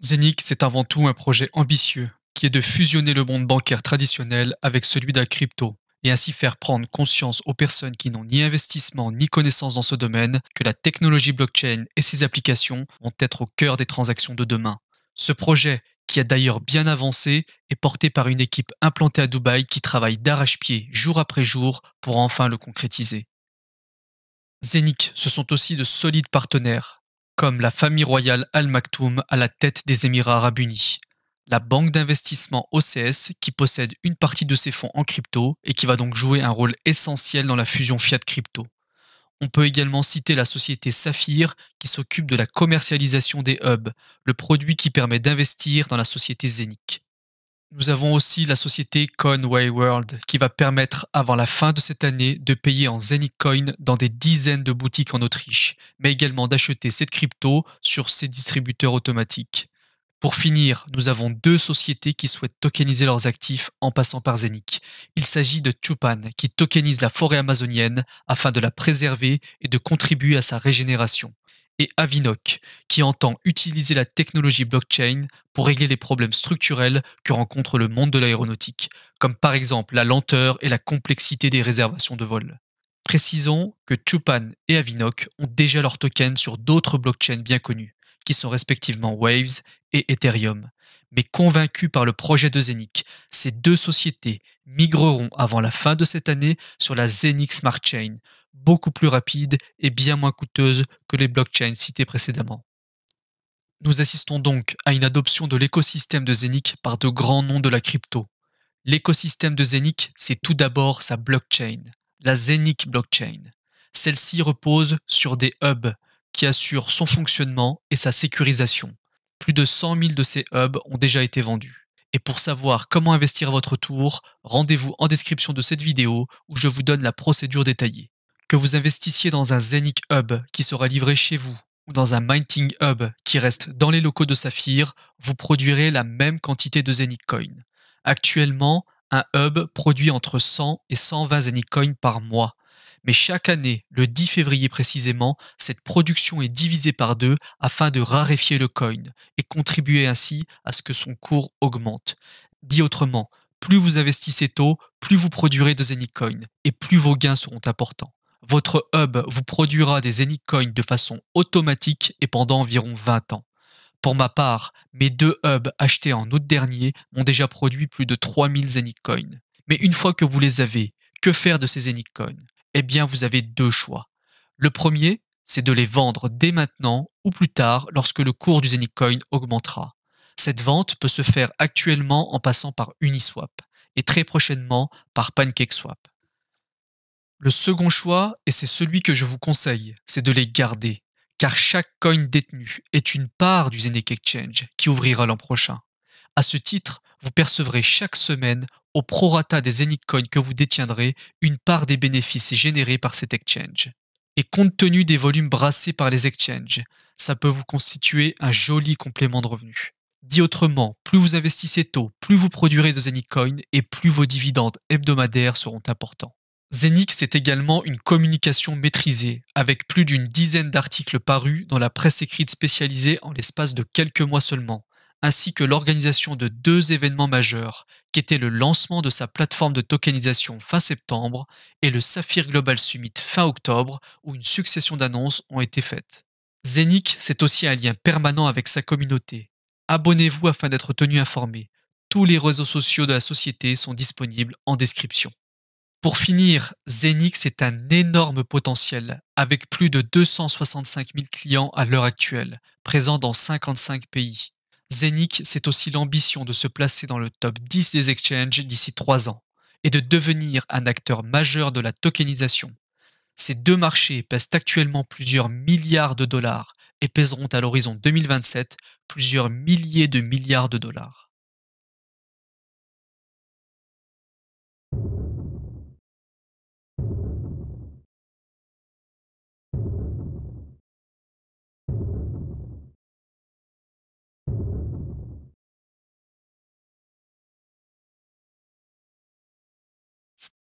Zenic, c'est avant tout un projet ambitieux qui est de fusionner le monde bancaire traditionnel avec celui de la crypto et ainsi faire prendre conscience aux personnes qui n'ont ni investissement ni connaissance dans ce domaine que la technologie blockchain et ses applications vont être au cœur des transactions de demain. Ce projet, qui a d'ailleurs bien avancé, est porté par une équipe implantée à Dubaï qui travaille d'arrache-pied jour après jour pour enfin le concrétiser. Zenic, ce sont aussi de solides partenaires, comme la famille royale Al Maktoum à la tête des Émirats arabes unis, la banque d'investissement OCS qui possède une partie de ses fonds en crypto et qui va donc jouer un rôle essentiel dans la fusion fiat-crypto. On peut également citer la société Saphir qui s'occupe de la commercialisation des hubs, le produit qui permet d'investir dans la société Zenic. Nous avons aussi la société Conway World qui va permettre avant la fin de cette année de payer en Zenic Coin dans des dizaines de boutiques en Autriche, mais également d'acheter cette crypto sur ses distributeurs automatiques. Pour finir, nous avons deux sociétés qui souhaitent tokeniser leurs actifs en passant par Zenic. Il s'agit de Chupan qui tokenise la forêt amazonienne afin de la préserver et de contribuer à sa régénération, et Avinoc qui entend utiliser la technologie blockchain pour régler les problèmes structurels que rencontre le monde de l'aéronautique, comme par exemple la lenteur et la complexité des réservations de vol. Précisons que Chupan et Avinoc ont déjà leurs tokens sur d'autres blockchains bien connus, qui sont respectivement Waves et Ethereum. Mais convaincus par le projet de Zenic, ces deux sociétés migreront avant la fin de cette année sur la Zenic Smart Chain, beaucoup plus rapide et bien moins coûteuse que les blockchains cités précédemment. Nous assistons donc à une adoption de l'écosystème de Zenic par de grands noms de la crypto. L'écosystème de Zenic, c'est tout d'abord sa blockchain, la Zenic Blockchain. Celle-ci repose sur des hubs qui assurent son fonctionnement et sa sécurisation. Plus de 100 000 de ces hubs ont déjà été vendus. Et pour savoir comment investir à votre tour, rendez-vous en description de cette vidéo où je vous donne la procédure détaillée. Que vous investissiez dans un Zenic Hub qui sera livré chez vous ou dans un Minting Hub qui reste dans les locaux de Saphir, vous produirez la même quantité de Zenic Coin. Actuellement, un hub produit entre 100 et 120 Zenic par mois. Mais chaque année, le 10 février précisément, cette production est divisée par deux afin de raréfier le coin et contribuer ainsi à ce que son cours augmente. Dit autrement, plus vous investissez tôt, plus vous produirez de Zenic et plus vos gains seront importants. Votre hub vous produira des Zenic de façon automatique et pendant environ 20 ans. Pour ma part, mes deux hubs achetés en août dernier m'ont déjà produit plus de 3000 Zenic Mais une fois que vous les avez, que faire de ces Zenic Eh bien, vous avez deux choix. Le premier, c'est de les vendre dès maintenant ou plus tard lorsque le cours du Zenic augmentera. Cette vente peut se faire actuellement en passant par Uniswap et très prochainement par PancakeSwap. Le second choix, et c'est celui que je vous conseille, c'est de les garder, car chaque coin détenu est une part du Zenic Exchange qui ouvrira l'an prochain. À ce titre, vous percevrez chaque semaine, au prorata des Zenic Coins que vous détiendrez, une part des bénéfices générés par cet exchange. Et compte tenu des volumes brassés par les exchanges, ça peut vous constituer un joli complément de revenus. Dit autrement, plus vous investissez tôt, plus vous produirez de Zenic et plus vos dividendes hebdomadaires seront importants. Zenic, c'est également une communication maîtrisée, avec plus d'une dizaine d'articles parus dans la presse écrite spécialisée en l'espace de quelques mois seulement, ainsi que l'organisation de deux événements majeurs, qui étaient le lancement de sa plateforme de tokenisation fin septembre et le Saphir Global Summit fin octobre, où une succession d'annonces ont été faites. Zenic, c'est aussi un lien permanent avec sa communauté. Abonnez-vous afin d'être tenu informé. Tous les réseaux sociaux de la société sont disponibles en description. Pour finir, Zenix est un énorme potentiel, avec plus de 265 000 clients à l'heure actuelle, présents dans 55 pays. Zenix, c'est aussi l'ambition de se placer dans le top 10 des exchanges d'ici 3 ans, et de devenir un acteur majeur de la tokenisation. Ces deux marchés pèsent actuellement plusieurs milliards de dollars et pèseront à l'horizon 2027 plusieurs milliers de milliards de dollars.